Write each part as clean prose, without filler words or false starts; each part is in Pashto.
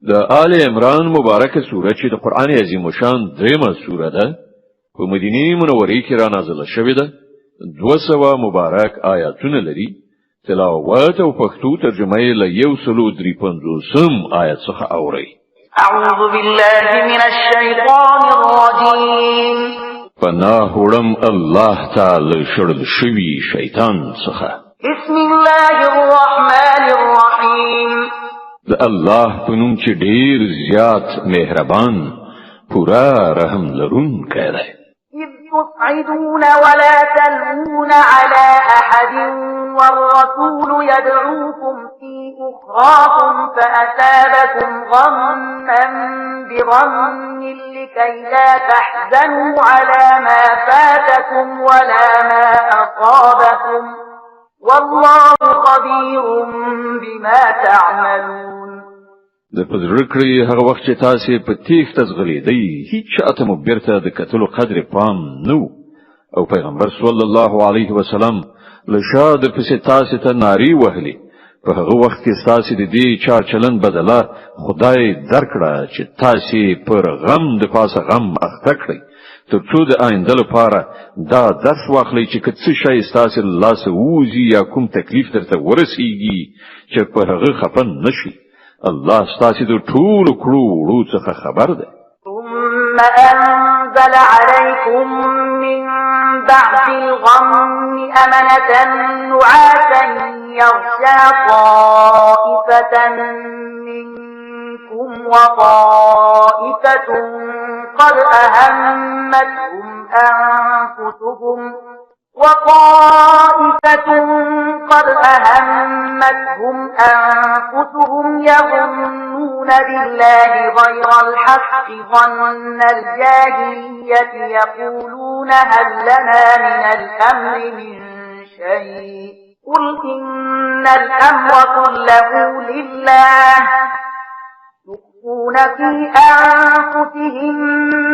د آل عمران مبارکه سوره چې د قران عظیم شان دریمه سوره ده په مدینه منوره کې را نازله شوې ده 200 مبارک آیاتونه لري تلاوت او پښتو ترجمه یې له 153 آیت څخه اوري اعوذ بالله من الشیطان الرجیم پناه وړم الله تعالی شړل شوی شیطان څخه بسم الله الرحمن الرحیم د الله په نوم چې ډیر زیات مهربان پورا رحم لرونکی دی إذ تصعدون ولا تلوون على أحد والرسول يدعوكم في أخراكم فأثابكم غما بغم لكي لا تحزنوا على ما فاتكم ولا ما أصابكم والله خبير بما تعملون د پزړه کړی هغه وخت چې تاسو په تیښ تزغلی دی هیڅ اته مو بیرته د کتلو قدر پام نو او پیغمبر صلی الله علیه وسلم له شاده په تاسو ته ناری وهلی په هغه وخت کې تاسو د دې چا چلن بدله خدای درکړه چې تاسو پر غم د پاسه غم اخته کړی ترڅو د آینده لپاره دا درس واخلئ چې کڅ شي تاسو لاس ووزي یا کوم تکلیف درته ورسیږي چې په هغه خپن نشي الله ستاسو د ټول کړو څخه خبر ده ثم انزل عليكم من بعد الغم امنة نعاسا يغشى طائفة منكم وطائفة قد أهمتهم أنفسهم يظنون بالله غير الحق ظن الجاهلية يقولون هل لنا من الأمر من شيء قل إن الأمر كله لله يخفون في أنفسهم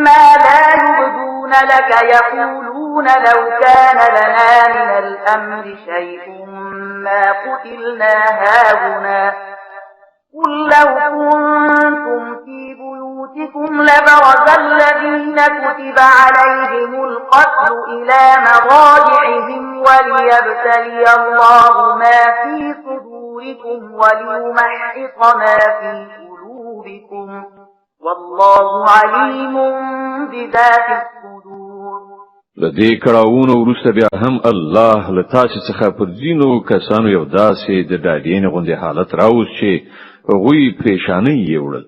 ما لا يبدون لك يقولون لو كان لنا من الأمر شيء ما قتلنا هاهنا قل لو كنتم في بيوتكم لبرز الذين كتب عليهم القتل إلى مضاجعهم وليبتلي الله ما في صدوركم وليمحص ما في قلوبكم والله عليم بذات الصدور لدې کړهونه ورسته بیا هم الله لتاسو څخه پر دینو کسانو یو داسې د ډاډین غوندي حالت راوست چې غوی پریشانی یوړل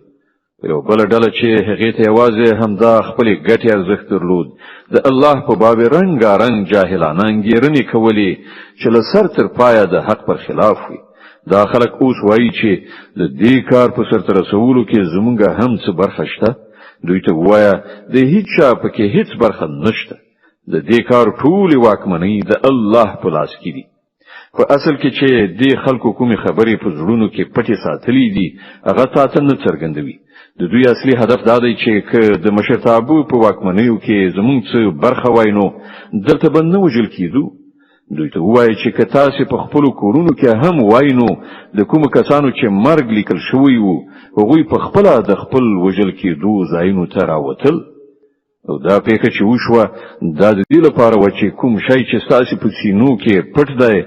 یو بل ډله چې هغه ته یوازې همدا خپل ګټي ارزښت درلود د الله په باب رنگارنګ جاهلانه انګیرنې کولې چې له سر تر پایه د حق پر خلاف وي دا خلک اوس وایي چې د دې کار په سر تر رسولو کې زمونږ هم څه برخه شته دوی ته وایا د هیڅ پکې هیڅ برخه نشته د دې کار ټول واکمنۍ د الله په لاس کې دي په اصل کې چې دې خلکو کومې خبرې په زړونو کې پټې ساتلې دي هغه تاسو نه څرګندوي د دوی اصلي هدف دا دی چې د مشرتابو په واکمنیو کې زمونږ څه برخه وای نو دلته به نه وجل کیدو دوی ته وایي چې تاسو په خپل کورونو کې هم وای نو د کوم کسانو چې مرګ لیکل شوی وو هغه په خپل د خپل وجل کېدو ځایونو ته راوتل او دا پیښه چې وشوه دا د دې لپاره و چې کوم شی چې تاسو په سینو کې پټ دی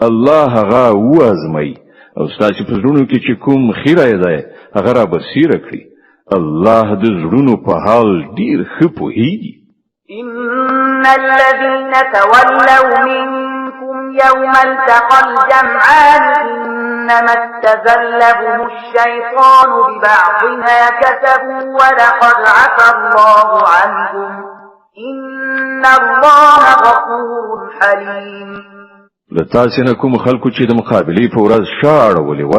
الله هغه وازمای او تاسو په زړونو کې چې کوم خیره دی هغه را بصیره کړی الله د زړونو په حال ډیر ښه پوهیږي إن الذين تولوا منكم يوم التقى الجمعان إنما استزلهم الشيطان ببعض ما كسبوا ولقد عفى الله عنهم إن الله غفور حليم لتاسنه کوم خلکو چې د مقابلې په ورځ شاړه ولې و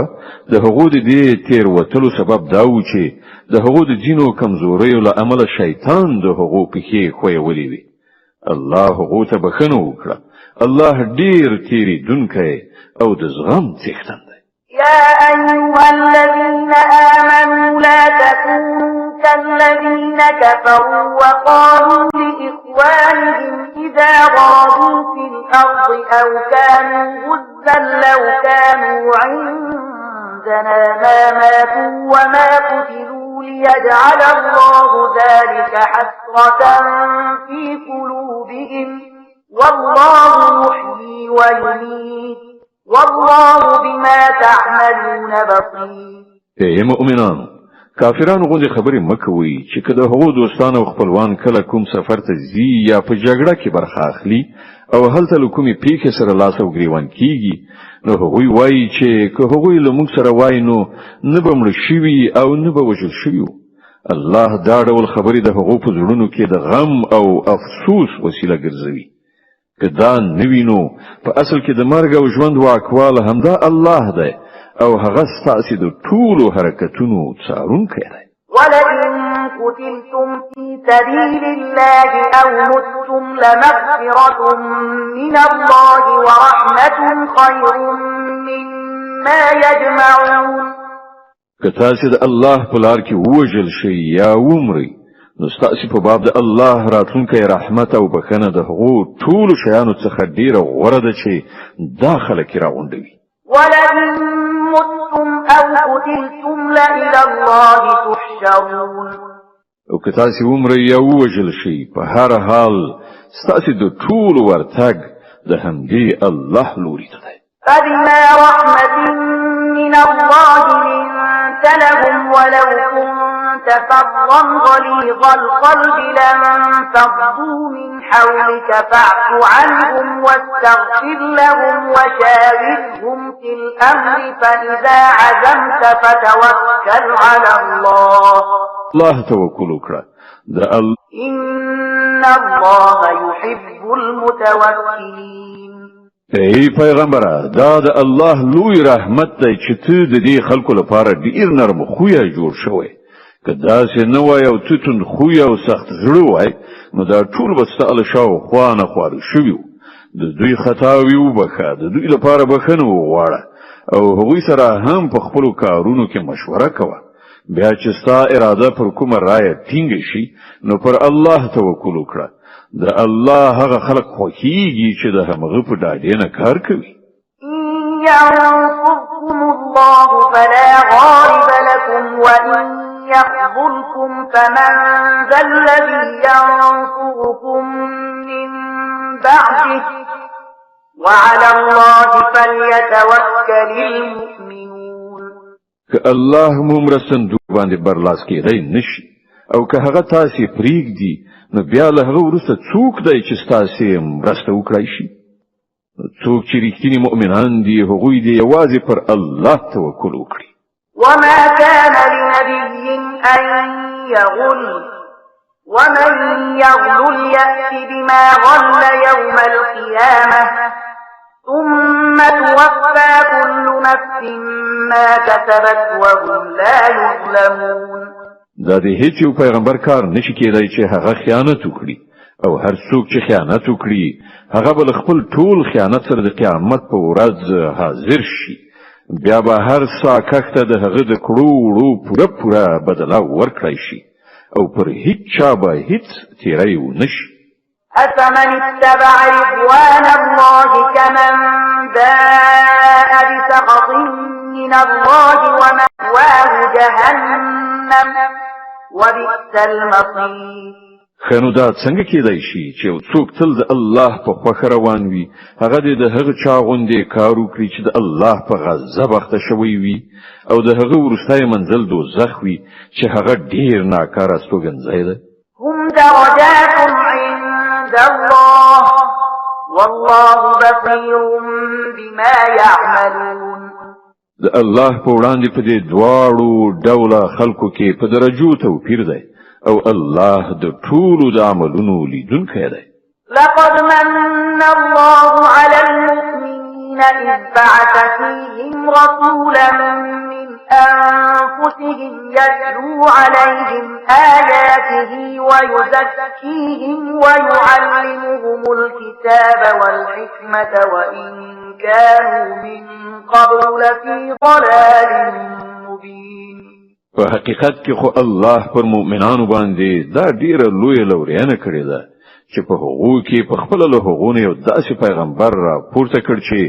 د هغو د دې تیر وتلو سبب دا و چې د هغو د دینو کمزوري له عمله شیطان د هغو په کې خوې وي الله هغو ته بخنه وکړه الله ډیر تیری دونکي او د زغم څښتن دی يا أيها الذين آمنوا لا تكونوا كالذين كفروا وقالوا لإخوانهم إذا ضربوا في الأرض أو كانوا غزا لو كانوا عند أنفسنا ما ماتوا وما قتلوا ليجعل الله ذلك حسرة في قلوبهم والله يحيي ويميت والله بما تعملون بصير. ای مؤمنانو، کافرانو غوندې خبرې مکوئ چې که د هغو دوستان او خپلوان کله کوم سفر ته ځي یا په جګړه کې برخه اخلي او هلته له کومې پیښې سره لاس او ګریوان کیږي، نو هغوی وایي چې که هغوی له موږ سره وای نو نه به مړه شوي او نه به وژل شوي. الله دا ډول خبرې د هغو په زړونو کې د غم او افسوس وسیله ګرځوي. که دا نه وي نو په اصل کې د مرګ او ژوند واکواله همدا الله دی او هغه ستاسو د ټولو حرکتونو څارونکی دی. ولئن قتلتم في سبيل الله أو متم لمغفرة من الله ورحمة خير مما يجمعون. که تاسو د الله په لار کې ووژل شئ یا ومرئ، نو ستاسو په باب د الله راتلونکی رحمت او بخښنه د هغو ټولو شیانو څخه ډیره غوره ده چې دا خلک راغونډوي. ولئن متم أو قتلتم لإلى الله تحشرون. او که تاسو ومرئ یا ووژل شئ، په هر حال ستاسو د ټولو ورتګ د همدې الله لوري ته دی. فبما رحمة من الله لنت لهم ولو كنت فظا غليظ القلب لانفضوا من حولك فاعف عنهم واستغفر لهم وشاورهم في الأمر فإذا عزمت فتوكل على الله. الله توکل وکړه. إن الله يحب المتوكلين. ای پیغمبره، دا د الله لوی رحمت دی چې ته د دې خلکو لپاره ډیر نرم خویه جوړ شوی. که داسې نه وای او ته تند خویه او سخت زړه وای، نو دا ټول به ستا له شاوخوا نه خواره شوي وو. د دوی خطاوې وبخښه، د دوی لپاره بخښنه وغواړه او هغوی سره هم په خپلو کارونو کې مشوره کوه. بیا چې ستا اراده پر کومه رایه ټینګه شي، نو پر الله توکل وکړه. د الله هغه خلق خوښیږي چې د همغه په ډاډې نه کار کوي. ينصركم الله فلا غالب لكم وإن يخذلكم فمن ذا الذي ينصركم من بعده وعلى الله فليتوكل المؤمنون. که الله مو مرستندوی باندې برلاس کېدی نشي او که هغه تاسو پریږدي، نو بیا له هغه وروسته څوک دی چې ستاسو مرسته وکړای شي؟ څوک چې رښتینی مؤمنان دي هغوی دې یوازې پر الله توکل وکړي. وما كان لنبي أن يغل ومن يغل يأت بما غل يوم القيامة ثم توفى كل نفس ما كسبت وهم لا يظلمون. دا د هیڅ یو پیغمبر کار نشي کېدای چې هغه خیانت وکړي او هر څوک چې خیانت وکړي هغه بل خپل ټول خیانت سره د قیامت په ورځ حاضر شي. بیا به هر څه کښته د هغه د کړو وړو پوره بدله ورکړای شي او پر هیڅ چا به هیڅ تیری ونشي. أفمن اتبع رضوان الله كمن باء بسخط من الله ومأواه جهنم وبئس المصير. خنو دا څنګه کېدای شي چې یو څوک تل د الله په خوښه روان وي، هغه د هغه چا غوندې کار وکړي چې د الله په غضب اخته شوی وي او د هغه وروستی منزل دوزخ وي چې هغه ډیر ناکاره استوګنځی ده. هم درجات عند الله والله بصير بما يعملون. د الله په وړاندې په دې دواړو ډوله خلکو کې په درجو توپیر دی او الله د ټولو د عملونو لیدونکی دی. لقد من الله على المؤمنين إذ بعث فيهم رسولا من أنفسهم يتلو عليهم آياته ويزكيهم ويعلمهم الكتاب والحكمة وإن كانوا من قبل لفي ضلال مبين. په حقیقت کې خو الله پر مؤمنانو باندې دا ډیره لویه لورینه کړې ده چې په هغو کې په خپل له هغو نه یو داسې پیغمبر را پورته کړ چې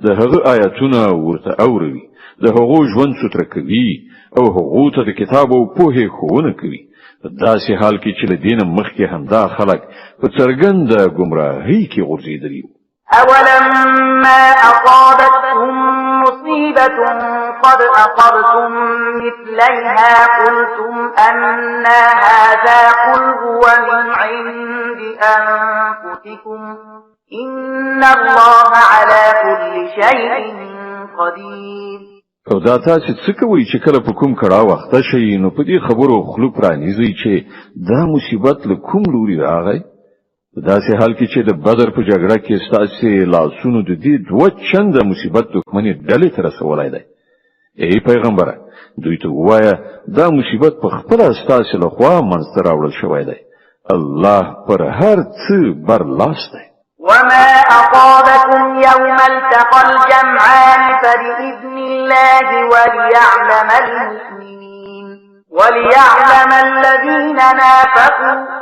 د هغه آیاتونه ورته اوروي، د هغو ژوند ستر کوي او هغو ته د کتاب او پوهې ښوونه کوي داسې حال کې چې له دین مخکې همدا خلک په څرګنده گمراهۍ کې غورځېدلي أولما أصابتهم مصيبة قد أصبتم مثليها قلتم أن هذا قل هو من عند أنفسكم إن الله على كل شيء قدير او دا تاسو څه کوئ چې کله په کوم کړه وخت شي نو په دې خبرو خلو پرانیزي چې دا مصیبت له کوم لوري راغی داسې حال کې چې د بدر په جګړه کې ستاسو لاسونو د دې دوه چنده مصیبت دښمنۍ ډلې ته رسولای دی ای پیغمبره دوی ته وایه دا مصیبت په خپل ستاسو له خوا منځته راوړل شوی دی الله پر هر څه برلاس دی وما أصابكم يوم التقى الجمعان فبإذن الله وليعلم الذين نافقوا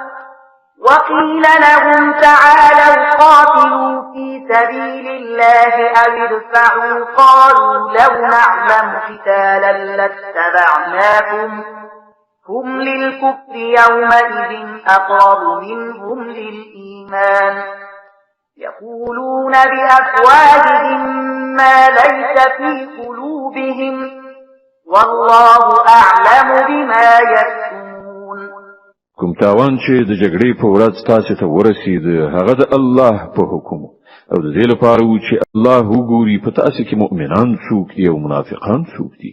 وقيل لهم تعالوا قاتلوا في سبيل الله أو ادفعوا قالوا لو نعلم قتالا لاتبعناكم هم للكفر يومئذ أقرب منهم للإيمان يقولون بأفواههم ما ليس في قلوبهم والله أعلم بما يكتمون کوم تاوان چې د جګړې په ورځ تاسو ته ورسید هغه د الله په حکم او د دې لپاره و چې الله وګوري په تاسو کې مؤمنان څوک دي او منافقان څوک دي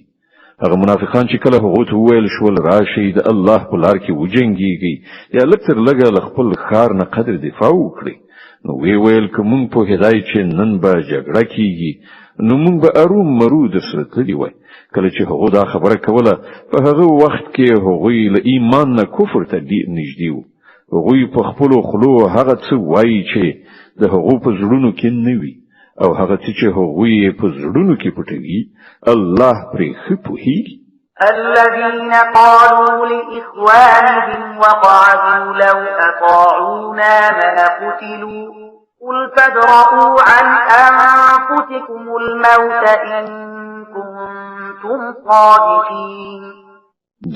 هغه منافقان چې کله هغه ته ویل شول راشي د الله په لار کې وجنګيږي یا لکتر لګا خپل خار نه قدر دفاع وکړي نو ویل کوم په هدايه چې نن به جګړه کیږي نو موږ به اروم مرو د سره تللی وای کله چې هغه دا خبره کوله په هغه وخت کې هغه له ایمان نه کفر ته نږدې وو هغه په خپل خلو هغه څه وایي چې د هغه په زړونو کې نه وي او هغه چې هغه په زړونو کې پټوي الله پرې خپوهیږي الذين قالوا لإخوانهم وقعدوا لو أطاعونا ما قتلوا قل فادرءوا عن أنفسكم الموت إن كنتم صادقين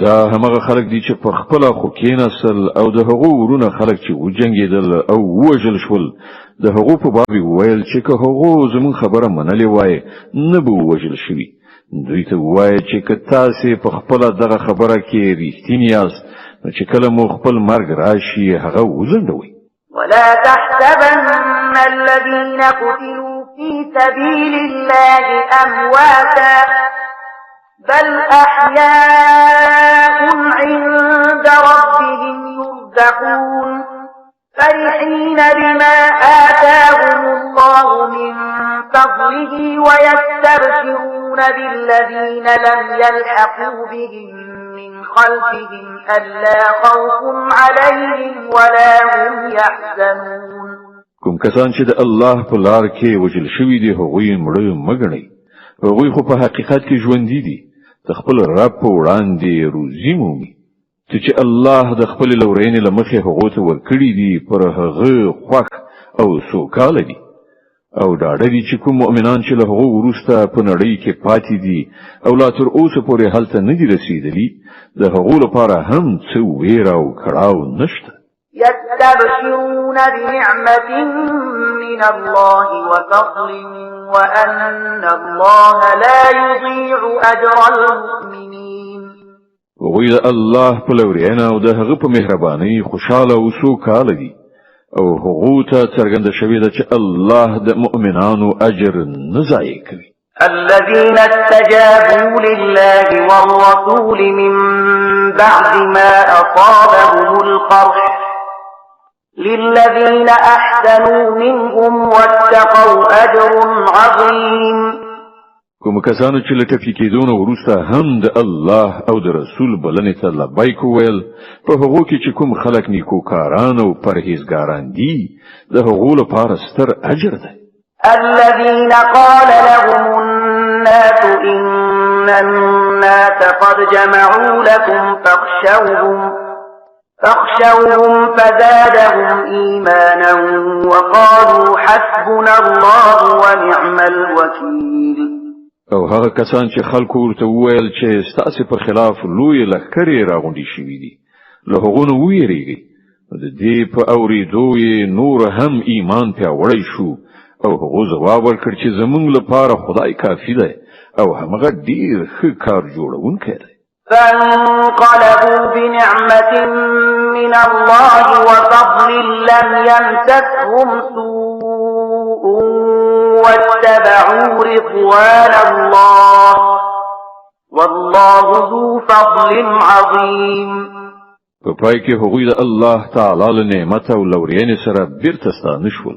دا همغه خلک دي چې په خپل خو کېناسل او د هغو ورونه خلک چې وجنګیدل او وژل شول د هغو په باب ویل چې که هغو زمون خبره منلې وای نه به وژل شي دوی ته وای چې که تاسو په خپل دغه خبره کې ریښتینی یاست نو چې کله مو خپل مرګ راشي هغه وزندوي ولا تحسبن الذين قتلوا في سبيل الله أمواتا بل أحياء عند ربهم يرزقون فرحين بما آتاهم الله من فضله ويستبشرون بالذين لم يلحقوا بهم من خلفهم ألا خوف عليهم ولا هم يحزنون کوم کسان چې د الله په لار کې وجل شوی دي هغوی مړ مګنی هغوی خو په حقیقت کې ژوند دي د خپل رب په وړاندې روزي مومي چې الله د خپل لورینې لمخې هغه ته ورکړي دي پر هغه خوښ او سوکاله دي او دا دي چې کوم مؤمنان چې له هغه ورسته په نړۍ کې پاتې دي او لا تر اوسه پورې هلته نه دي رسیدلي د هغه لپاره هم څه ویره او کړاو نشته يستبشرون بنعمة من الله وفضل وأن الله لا يضيع أجر المؤمنين وغوی الله په لورینه او د هغه په مهرباني خوشاله او سوکاله دي او هغه ته څرګنده شوی ده چې الله د مؤمنانو اجر نه ضایع کوي الذين استجابوا لله والرسول من بعد ما أصابهم القرح للذين أحسنوا منهم واتقوا أجر عظيم کوم کسانو چې له ټپي کېدونو وروسته هم د الله او د رسول بلنې ته لبیک ویل په هغو کې چې کوم خلک نیکوکاران او پرهیزګاران دي د هغو لپاره ستر اجر دی الذين قال لهم الناس إن الناس قد جمعوا لكم فاخشوهم فزادهم إيمانا وقالوا حسبنا الله ونعم الوكيل او هغه کسان چې خلکو ورته وویل چې ستاسو پر خلاف لوی لښکرې راغونډې شوې دي له هغو نه ویریږي د دې په اورېدو یې نور هم ایمان پیاوړی شو او هغه ځواب ورکړ چې زمونږ لپاره خدای کافی دی او هغه ډیر ښه کار جوړونکی دی. فانقلبوا بنعمة من الله وفضل لم يمسسهم سوء واتبعوا رضوان الله والله ذو فضل عظيم. په پای کې هغوی د الله تعالی له نعمت او لورینې سره بیرته ستانه شول.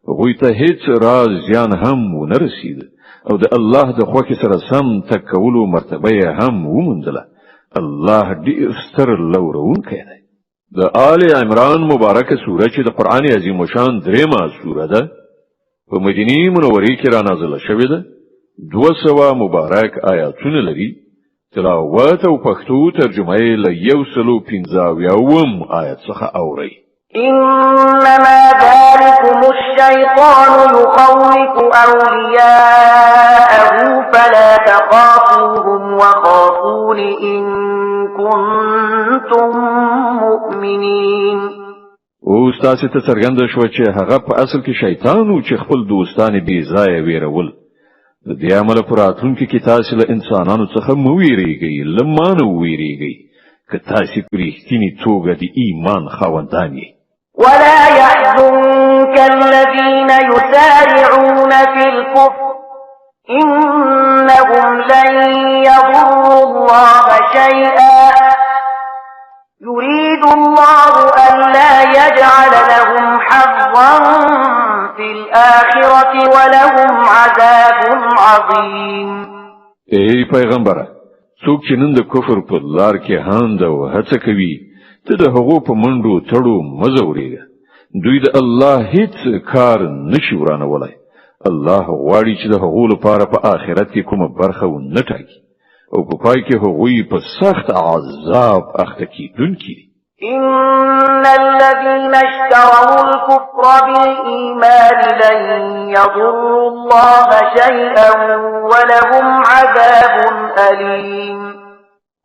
هغوی ته هیڅ راز زیان هم ونه رسید او د الله د خوښې سره سم تکولو مرتبه یې هم وموندله. الله ډیر ستر لورونکی دی. د آل عمران مبارکه سوره چې د قرآن عظیم شان درېمه سوره ده په مدینه منوره کې را نازله شوې ده. 200 مبارک آیاتونه لري. تلاوت او پښتو ترجمه یې له 115 آیت څخه اوري. إنما ذلكم الشيطان يخوف أولياءه فلا تخافوهم وخافون إن كنتم مؤمنين. اوس تاسو ته څرګنده شوه چې هغه په اصل کې شیطان و چې خپل دوستان بې ځایه ویرول. د دې عمل پر راتلونکي کې تاسو له انسانانو څخه مو ویریږئ، له ما نه ویریږئ که تاسو په رښتینې توګه د ایمان خاوندان یئ. ولا يحزنك الذين يسارعون في الكفر إنهم لن يضروا الله شيئا يريد الله ألا يجعل لهم حظا في الآخرة ولهم عذاب عظيم. ای پیغمبره، څوک چې نن د کفر په لار کې هاند او هڅه کوي ته د هغو په منډو تړو مزورېږه. دوی د الله هیڅ کار نشي ورانولی. الله غواړي چې د هغو لپاره په آخرت کې کومه برخه ونه ټاکي او په پای کې هغوی په سخت عذاب اخته کیدونکي دي. إن الذين اشتروا الكفر بالإيمان لن يضروا الله شيئا ولهم عذاب أليم.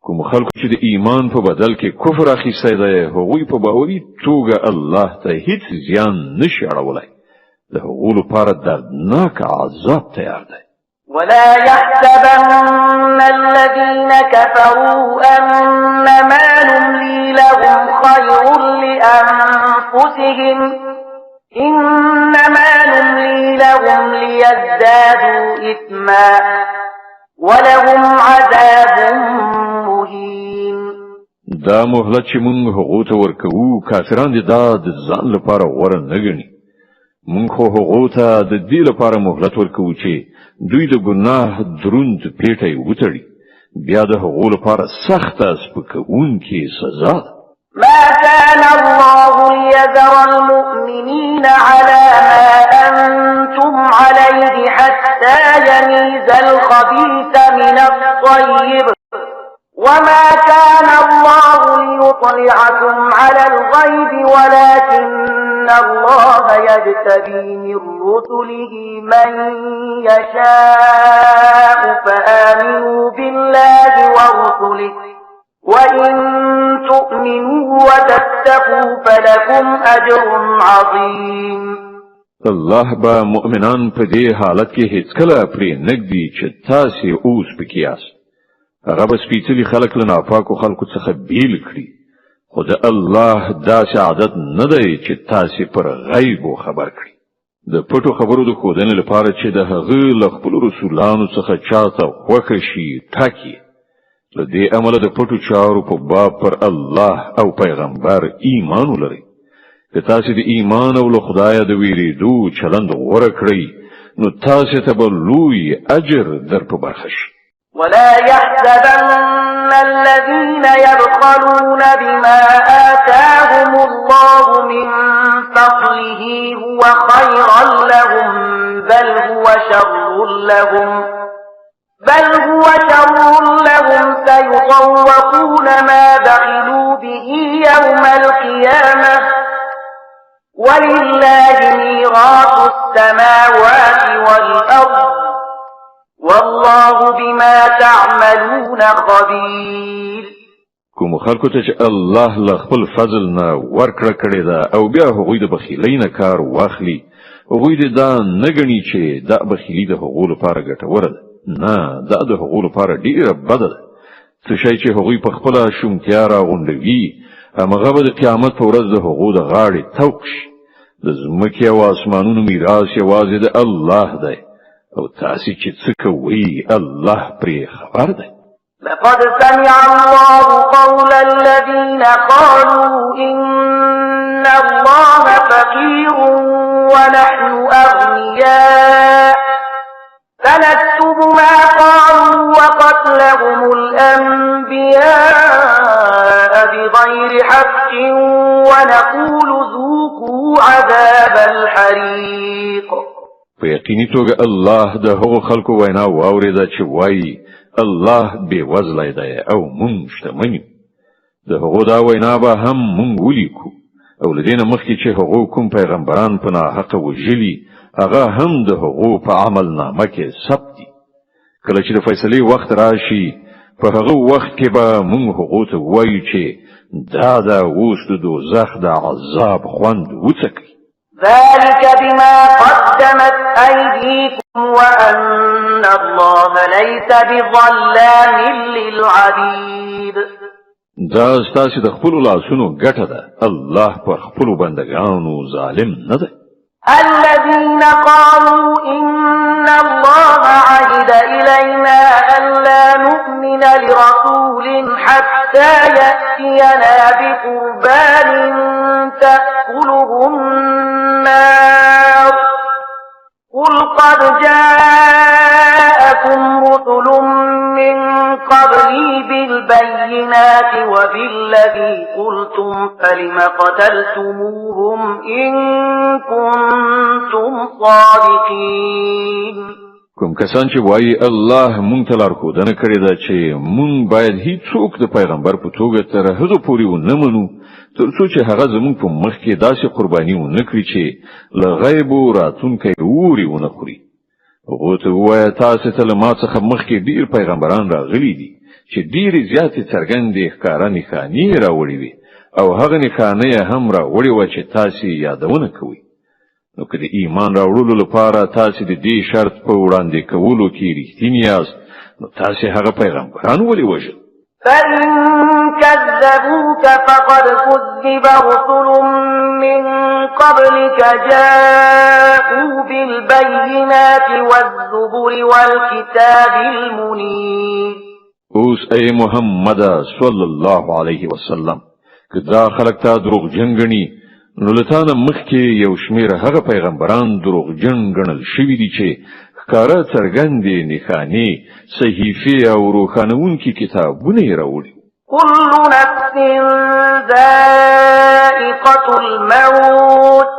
کوم خلکو چې د ایمان په بدل کې کفر اخیستی دی هغوی په باوري توګه الله ته هیڅ زیان نشي اړولی. د هغو لپاره دردناک عذاب تیار دی. ولا يحسبن الذين كفروا أنما نملي لهم خير لأنفسهم إنما نملي لهم ليزدادوا إثما ولهم عذاب مهين. دا مهلت چې مونږ هغو ته ورکوو کافران دي دا د ځان لپاره غوره نه ګڼي. مونږ خو هغو ته د دې لپاره مهلت ورکوو چې دوی د ګناه دروند پیټی وتړي. بیا د هغو لپاره سخته سپکوونکې سزا ده. ما كان الله ليذر المؤمنين على ما أنتم عليه حتى يميز الخبيث من الطيب وما كان الله ليطلعكم على الغيب ولكن الله يجتبي من رسله من يشاء فآمنوا بالله ورسله وإن تؤمنوا وتتقوا فلكم أجر عظيم. الله با مؤمنان په دې حالت کې هیڅ کله پرې نګدي چې تاسو اوس پکې یاست. هغه به سپېڅلي خلک له ناپاکو خلکو څخه بیل کړي. خو د الله داسې عادت نه دی چې تاسو پر غیبو خبر کړي. د پټو خبرو د ښودنې لپاره چې د هغه له خپلو رسولانو څخه چاته خوښه شي ټاکي. له دې عمله د پټو چارو په باب پر الله او پیغمبر ایمان ولرئ. که تاسو د ایمان او له خدایه د ویریدو چلند غوره کړئ نو تاسو ته به لوی اجر در په برخه شي. ولا يحسبن الذين يبخلون بما آتاهم الله من فضله هو خيرا لهم بل هو شر لهم سيطوقون ما بخلوا به يوم القيامة ولله ميراث السماوات والأرض والله تَعْمَلُونَ خَبِيرٌ کوم خلکو ته چې الله له خپل فضل نه ورکړه کړی ده او بیا هغوی د بخیلۍ نه کار واخلي هغوی دې دا نه ګڼي چې دا بخیلي د هغو لپاره ګټوره ده نه دا د هغو لپاره ډیره بده ده څه شی چې هغوی په خپله شومتیا راغونډوي همغه به د قیامت په ورځ د هغو د غاړې توق شي د ځمکې او اسمانونو میراث یوازې د الله دی او تاسې چې څه کوئ الله پرې خبر دی لقد سمع الله قول الذين قالوا إن الله فقير ونحن أغنياء سنكتب ما قالوا وقتلهم الأنبياء بغير حق ونقول ذوقوا عذاب الحريق په یقیني توګه الله د هغو خلکو وینا واورېده چې وایي الله بے وزلی دی او مونږ شتمن یو د هغو دا وینا به هم مونږ ولیکو او له دې نه مخکې چې هغو کوم پیغمبران په ناحقه وژلي هغه هم د هغو په عملنامه کې ثبت دي کله چې د فیصلې وخت راشي په هغه وخت کې به مونږ هغو ته وایو چې دا د اوس د دوزخ د عذاب خوند وڅکئ ذلك بما قدمت أيديكم وأن الله ليس بظلام للعبيد دا ستاسو د خپل لاسونو ګټه ده الله پر خپل بندگانو ظالم نه ده الذين قالوا إن الله عهد إلينا ألا نؤمن لرسول حتى يأتينا بقربان تأكله النار قل قد جاءكم رسل من قبلي بالبينات وبالذي قلتم فلم قتلتموهم إن كنتم صادقين کوم کسان چې وایي الله مونږ ته لارښودنه کړې ده چې مونږ باید هیڅوک د پیغمبر په توګه تر هغه پورې ونه منو تر څو چې هغه زموږ په مخ کې داسې قرباني ونه کړي چې له غیبو راتونکی اوري ونه خوري هغو ته ووایه تاسې ته له ما څخه مخکې ډېر پیغمبران راغلي دي چې ډېرې زیاتې څرګندې ښکاره نښانې یې راوړې وې او هغه نښانه یې هم راوړې وه چې تاسې یادونه کوئ نو که د ایمان راوړلو لپاره تاسې د دې شرط په وړاندې کولو کې رښتیني یاست نو تاسې هغه پیغمبران ولې وژل فإن كذبوك فقد كذب رسل من قبلك جاءوا بالبينات والزبر والكتاب المنير اوس ای محمد صلی الله علیه وسلم که دا خلق تا دروغجن ګڼي نو لتانه مخکې یو شمیر هغه پیغمبران دروغجن ګڼل شوي دي چې ښکاره څرګندې نښانې صحیفې او روښانوونکي کتابونه یې راوړي كل نفس ذائقة الموت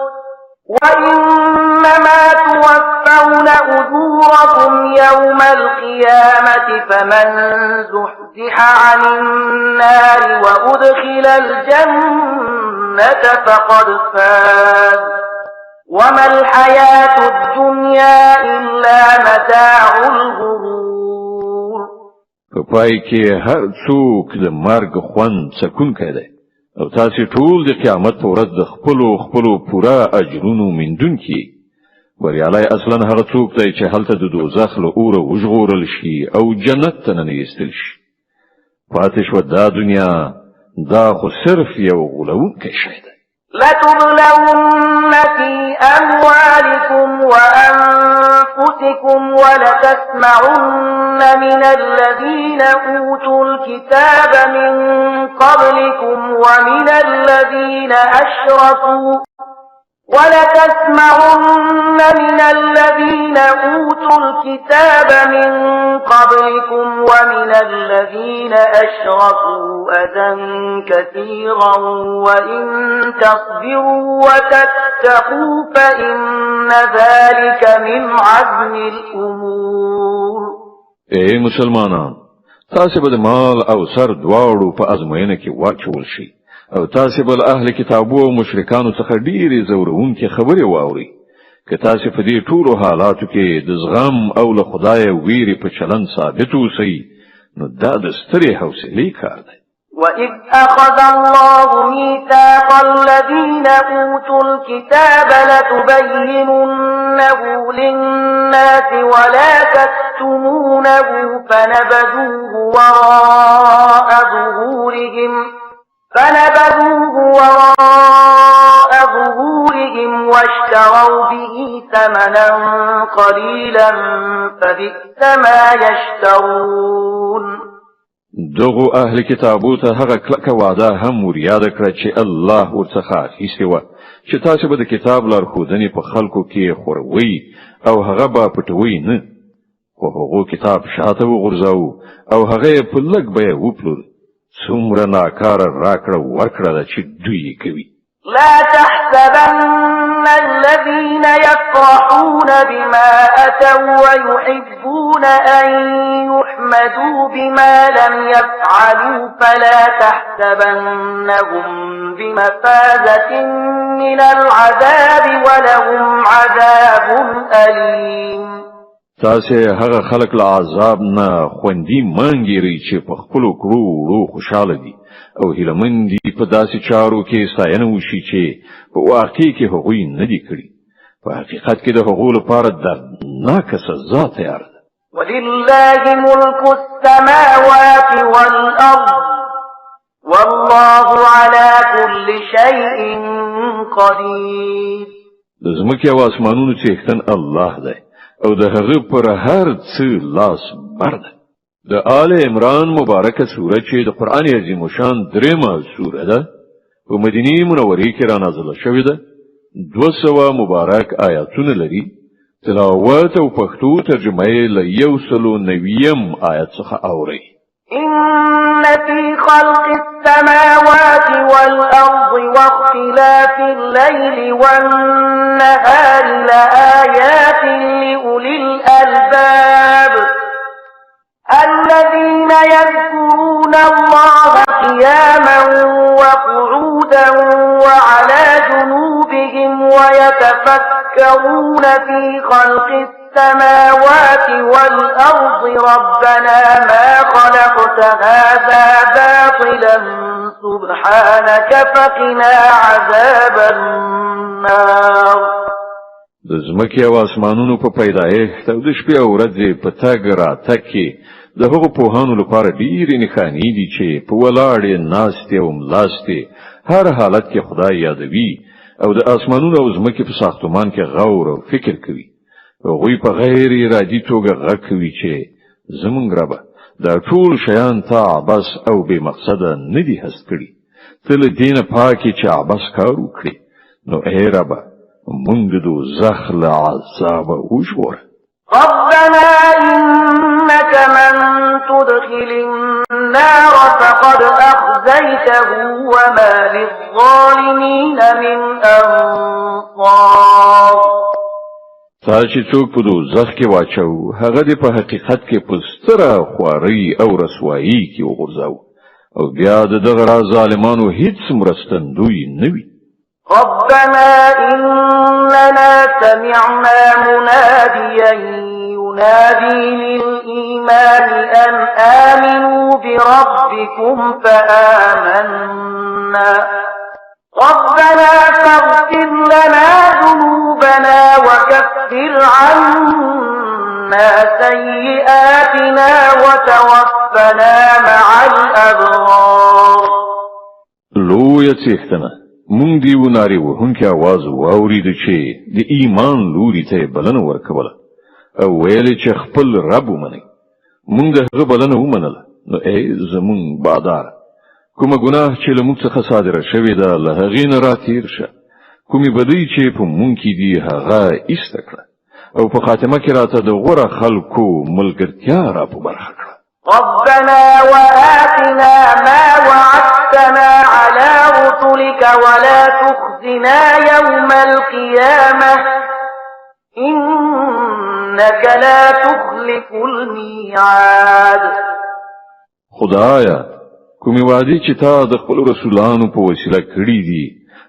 وإنما توفون أجوركم يوم القيامة فمن زحزح عن النار وأدخل الجنة فقد فاز وما الحياة الدنيا إلا متاع الغرور په پای کې هر څوک د مرګ خوند څکونکی دی او تاسې ټول د قیامت په ورځ د خپلو پوره اجرونو موندونکي بریالی اصلا هغه څوک دی چې هلته د دوزخ له اوره وژغورل شي او جنت ته ننویستل شي پاتې شوه دا دنیا دا خو صرف یو غولونکی شی دی لتبلون في أموالكم وأنفسكم ولتسمعن من الذين أوتوا الكتاب من قبلكم ومن الذين أشركوا ولتسمعن من الذين أوتوا الكتاب من قبلكم ومن الذين أشركوا أذى كثيرا وإن تصبروا وتتقوا فإن ذلك من عزم الأمور اے مسلمانان تاسې به د مال او سر دواړو په ازموینه کې واچول شي او تاسې به له اهل کتابو او مشرکانو څخه ډېرې ځورونکې خبرې واورئ که تاسې په دې ټولو حالاتو کې د زغم او له خدایه ویرې په چلند ثابت اوسئ نو دا د سترې حوصلې کار دی. وَإِذْ أَخَذَ اللَّهُ مِيثَاقَ الَّذِينَ أُوتُوا الْكِتَابَ لَتُبَيِّنُنَّهُ لِلنَّاسِ وَلَا تَكْتُمُونَهُ فَنَبَذُوهُ وَرَاءَ ظُهُورِهِمْ وَاشْتَرَوْا بِهِ ثَمَنًا قَلِيلًا فَبِئْسَ مَا يَشْتَرُونَ. دغو اهل کتابو ته هغه کلکه وعده هم ور یاد کړه چې الله ورڅخه اخیستې وه چې تاسو به د کتاب لارښودنې په خلکو کې خوروئ او هغه به پټوئ نه، خو هغو کتاب شاته وغورځاوه او هغه یې په لږ بیه وپلور. څومره ناکاره راکړه ورکړه ده چې دوی یې کوي. لا تحسبن الذين يفرحون بما أتوا ويحبون أن يحمدوا بما لم يفعلوا فلا تحسبنهم بمفازة من العذاب ولهم عذاب أليم. تاسې هغه خلک له عذاب نه خوندي مانګیرئ چې په خپلو کړو وړو خوشحاله دي او هیلهمن دي په داسې چارو کې ستاینه وشي چې په واقع کې هغوی نه دي کړي. په حقیقت کې د هغو لپاره دردناکه سزا تیار ده. ولله ملك السماوات والأرض والله على كل شيء قدير. د ځمکې او اسمانونو څښتن الله دی او د هغه پر هر څه لاس بر ده. د آل عمران مبارکه سوره چې د قران عظیم شان درېمه سوره ده په مدینه منوره کې را نازله شوې ده. 200 مبارک آیاتونه لري. تلاوت او پښتو ترجمه یې له 190 آیت څخه اوري. إن في خلق السماوات والأرض واختلاف الليل والنهار لآيات لأولي الألباب الذين يذكرون الله قياما وقعودا وعلى جنوبهم ويتفكرون في خلق السماوات والأرض ربنا ما خلقت هذا باطلا سبحانك فقنا عذاب النار. د ځمکې او اسمانونو په پیدایښت او د شپې او ورځې په تګ راتګ کې د هغو پوهانو لپاره ډېرې نښانې دي چې په ولاړې ناستې او ملاستې هر حالت کې خدای یادوي او د اسمانونو او ځمکې په ساختمان کې غور او فکر کوي. هغوی په غیر ارادي توګه غږ کوي چې زمونږ ربه دا ټول شیان تا عبس او بې مقصده نه دي هست کړي. ته له دې نه پاکې چې عبس کار وکړي. نو ای ربه مونږ د دوزخ له عذابه وژغوره. ربنا إنك من تدخل النار فقد أخزيته وما للظالمين من أنصار. تا چې څوک په دوزخ کې واچو هغه دې په حقیقت کې په ستره خوارۍ او رسوایي کې وغورځاو او بیا د دغه ظالمانو هیڅ مرستندوی نه وي. ربنا إننا سمعنا مناديا ينادي للإيمان أن آمنوا بربكم فآمنا ربنا فاغفر لنا ذنوبنا وكفر عنا سيئاتنا وتوفنا مع الأبرار. لویه څښتنه مونږ دیو ناری وهونکي आवाज واورید چې د ایمان لوري ته بلنه ورکوله او ویل چې خپل رب ومني. مونږ هغه بلنه ومنله. نو ای زمون بادار کومه ګناه چې له موږ څخه صادره شوې ده له هغې نه راتېر شه. کومې بدۍ چې په مونږ کې دي هغه ایسته کړه او په خاتمه کې راته د غوره خلکو ملګرتیا را په برخه کړه. ربنا وآتنا ما وعدتنا على رسلك ولا تخزنا يوم القيامة إنك لا تخلف الميعاد. خدایا کومې وعدې چې تا د خپل رسولانو په وسیله کړې دي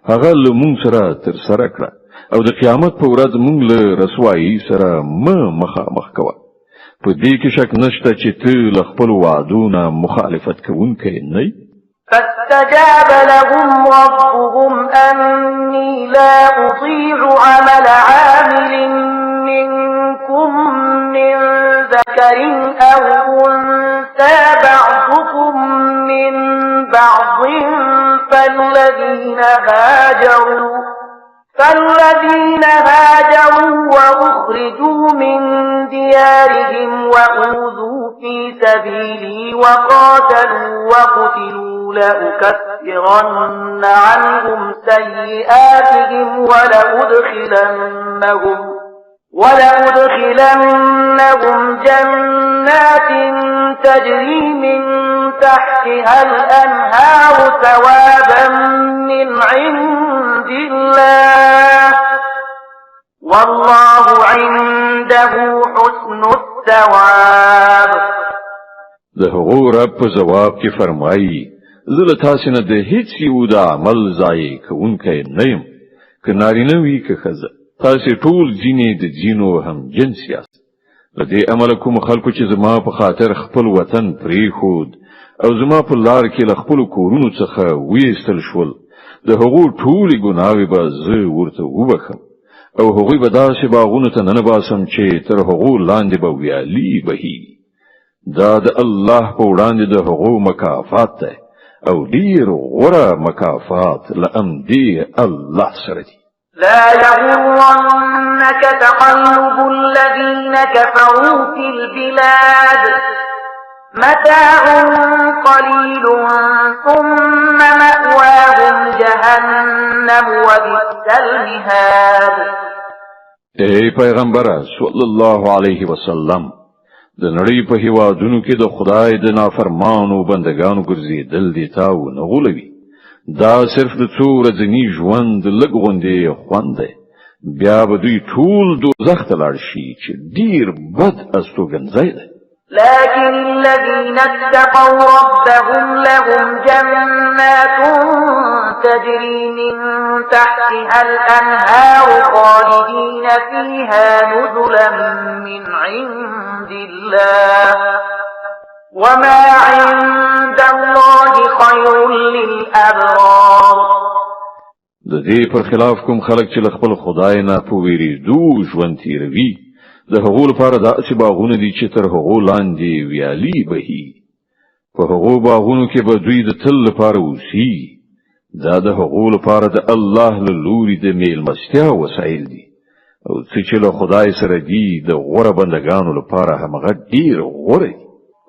هغه له مونږ سره ترسره کړه او د قیامت په ورځ مونږ له رسوایي سره مخامخ کوه. په دې کې شک نشته چې ته له خپلو وعدو نه مخالفت کوونکی نه یې. فاستجاب لهم ربهم أني لا أضيع عمل عامل منكم من ذكر أو أنثى بعضكم من بعض فالذين هاجروا وأخرجوا من ديارهم وأوذوا في سبيلي وقاتلوا وقتلوا لأكفرن عنهم سيئاتهم ولأدخلنهم جنات تجري من تحتها الأنهار ثوابا من عند الله والله عنده حسن الثواب. د هغو رب په جواب کې فرمایي زه له تاسو نه د هیڅ یو د عمل ضایع کوونکی نه یم، که نارینه وي که ښځه، تاسو ټول ځینې د ځینو هم جنس یاست. له دې امله کوم خلکو چې زما په خاطر خپل وطن پرېښود او زما په لار کې له خپلو کورونو څخه ویستل شول، د هغو ټولې ګناوې به زه ورته وبخم او هغوی به داسې باغونو ته ننباسم چې تر هغو لاندې به ویالې بهیږي. دا د الله په وړاندې د هغو مکافات دی او ډیر غوره مکافات له امدې الله سره دی. لا يغرنك تقلب الذين كفروا في البلاد متاع قليل ثم مأواهم جهنم وبئس المهاد. اے پیغمبر صلی الله علیه وسلم، د نړۍ په هیوادونو کې د خدای د نافرمانو بندگانو ګرځېدل دي تاو نه غولوي. دا صرف د څو ورځني ژوند لږ غوندې خوند دی، بیا به دوی ټول دوزخ ته لاړ شي چې ډیر بد استوګنځی دی. لكن الذين اتقوا ربهم لهم جنات تجري من تحتها الأنهار خالدين فيها نزلا من عند الله وما عند الله خير للأبرار. د دې پر خلاف کوم خلک چې خپل خدای نه په ویریدو ژوند تیروي، د هغو لپاره داسې باغونه دي چې تر هغو لاندې ویالې بهي. په هغو باغونو کې به دوی د تل لپاره اوسي. دا د هغو لپاره د الله له لوري د میلمستیا وسایل دي او څه چې له خدای سره دي د غوره بندگانو لپاره همغه ډیر غوره دي.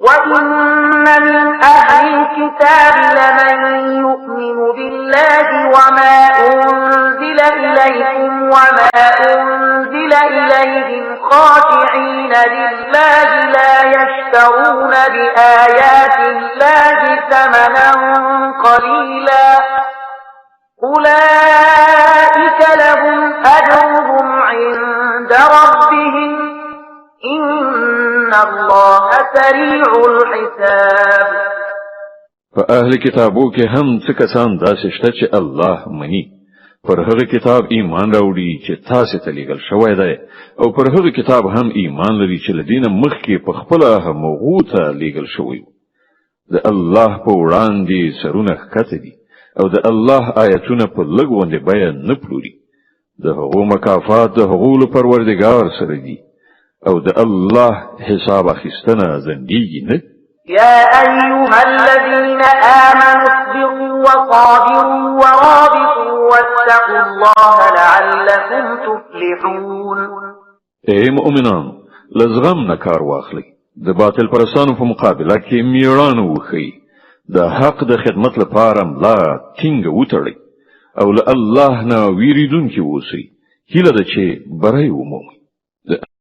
وَإِنَّ مِنْ أَهْلِ الْكِتَابِ لَمَنْ يُؤْمِنُ بِاللَّهِ وَمَا أُنْزِلَ إِلَيْكُمْ وَمَا أُنْزِلَ إِلَيْهِمْ خَاشِعِينَ لِلَّهِ لَا يَشْتَرُونَ بِآيَاتِ اللَّهِ ثَمَنًا قَلِيلًا أُولَئِكَ لَهُمْ أَجْرُهُمْ عِندَ رَبِّهِمْ إِنَّ اللَّهَ سَرِيعُ الْحِسَابِ. په اهل کتابو کې هم څه کسان داسې شته چې الله مني، پر هغه کتاب ایمان راوړي چې تاسو ته لیږل شوی دی او پر هغه کتاب هم ایمان لري چې له دینه مخکې په خپل هغو ته لیږل شوی. د الله په وړاندې سرونه ښکته دي او د الله آیتونه په لږ غوندې بیه نه پلوري. د هغو مکافات د هغو له پروردګار سره دي او د الله حساب اخیستنه زندگی نه. يا أيها الذين آمنوا اصبروا وصابروا ورابطوا واتقوا الله لعلكم تفلحون. اے مؤمنان، لزغم نه کار واخلئ، د باطل پرستانو په مقابله کې میړانه وښیئ، د حق د خدمت لپاره ملا ټینګه وتړئ او له الله نه ویریدونکي اوسئ. هیله ده چې بری ومومئ.